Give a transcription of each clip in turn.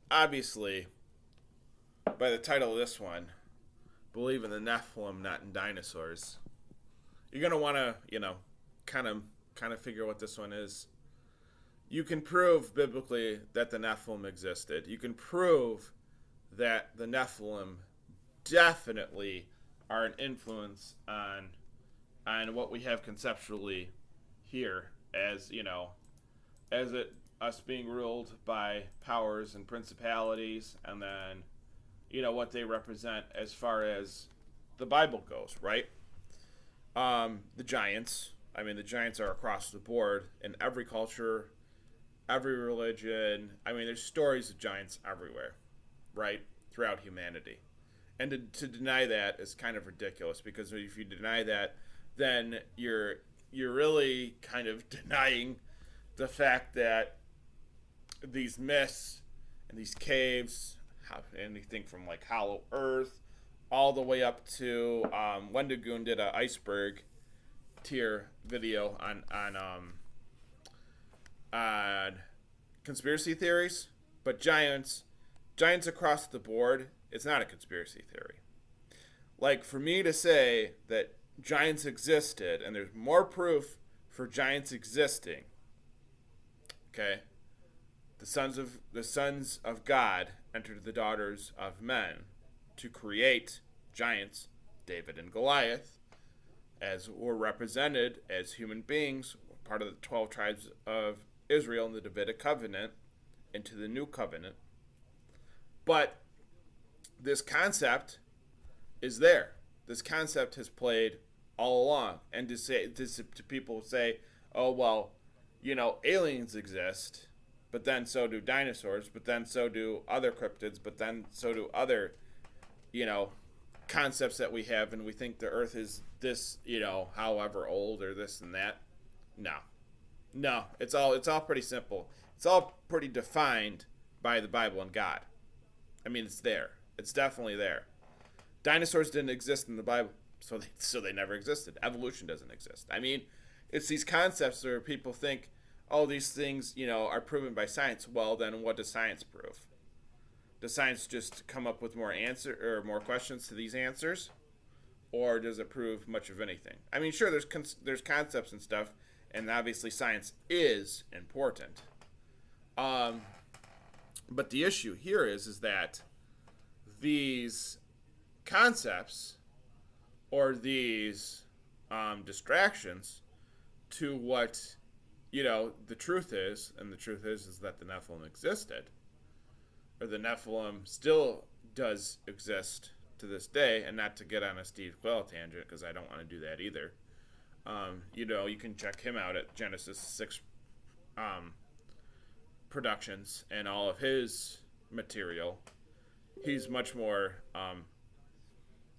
obviously, by the title of this one, believe in the Nephilim, not in dinosaurs. You're gonna want to, kind of figure what this one is. You can prove biblically that the Nephilim existed. You can prove that the Nephilim definitely are an influence on what we have conceptually here as us being ruled by powers and principalities, and then what they represent as far as the Bible goes, right? The giants. I mean, the giants are across the board in every culture, every religion. I mean, there's stories of giants everywhere, right? Throughout humanity. And to deny that is kind of ridiculous, because if you deny that, then you're really kind of denying the fact that these myths and these caves have anything from like Hollow Earth all the way up to Wendigoon did an iceberg tier video on conspiracy theories, but giants across the board, it's not a conspiracy theory. Like, for me to say that giants existed, and there's more proof for giants existing, okay? The sons of God entered the daughters of men to create giants, David and Goliath, as were represented as human beings, part of the 12 tribes of Israel in the Davidic covenant, into the new covenant. But this concept is there. This concept has played all along. And to people say, oh, well, aliens exist, but then so do dinosaurs, but then so do other cryptids, but then so do other, concepts that we have, and we think the earth is this, however old, or this and that. No, it's all pretty simple. It's all pretty defined by the Bible and God. I mean, it's there. It's definitely there. Dinosaurs didn't exist in the Bible, so they never existed. Evolution doesn't exist. I mean, it's these concepts where people think, oh, these things, are proven by science. Well, then what does science prove? Does science just come up with more questions to these answers, or does it prove much of anything? I mean, sure, there's concepts and stuff, and obviously science is important. But the issue here is that these concepts or these distractions to what the truth is, and the truth is that the Nephilim existed, or the Nephilim still does exist to this day. And not to get on a Steve Quayle tangent, because I don't want to do that either. You can check him out at Genesis 6 Productions and all of his material. He's much more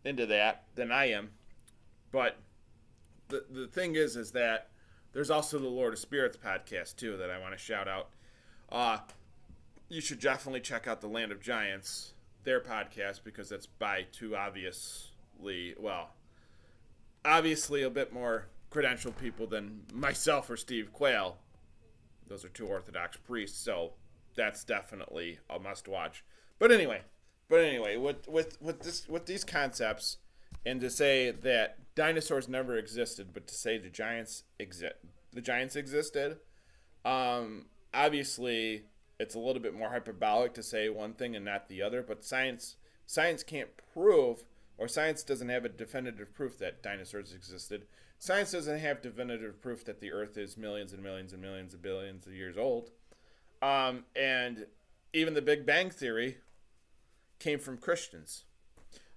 into that than I am. But the thing is that there's also the Lord of Spirits podcast too that I want to shout out. You should definitely check out the Land of Giants, their podcast, because it's by two obviously a bit more credentialed people than myself or Steve Quayle. Those are two Orthodox priests, so that's definitely a must-watch. But anyway, with these concepts, and to say that dinosaurs never existed, but to say the giants existed, obviously it's a little bit more hyperbolic to say one thing and not the other. But science can't prove, or science doesn't have a definitive proof that dinosaurs existed. Science doesn't have definitive proof that the Earth is millions and millions and millions of billions of years old. And even the Big Bang Theory came from Christians.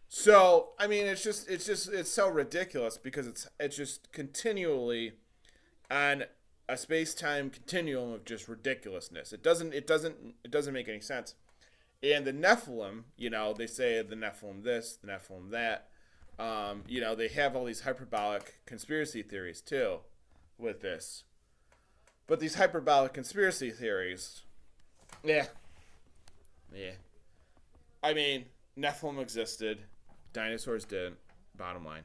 So, I mean, it's so ridiculous, because it's just continually on a space-time continuum of just ridiculousness. It doesn't make any sense. And the Nephilim, they say the Nephilim this, the Nephilim that. They have all these hyperbolic conspiracy theories too with this. But these hyperbolic conspiracy theories, yeah. I mean, Nephilim existed, dinosaurs didn't, bottom line.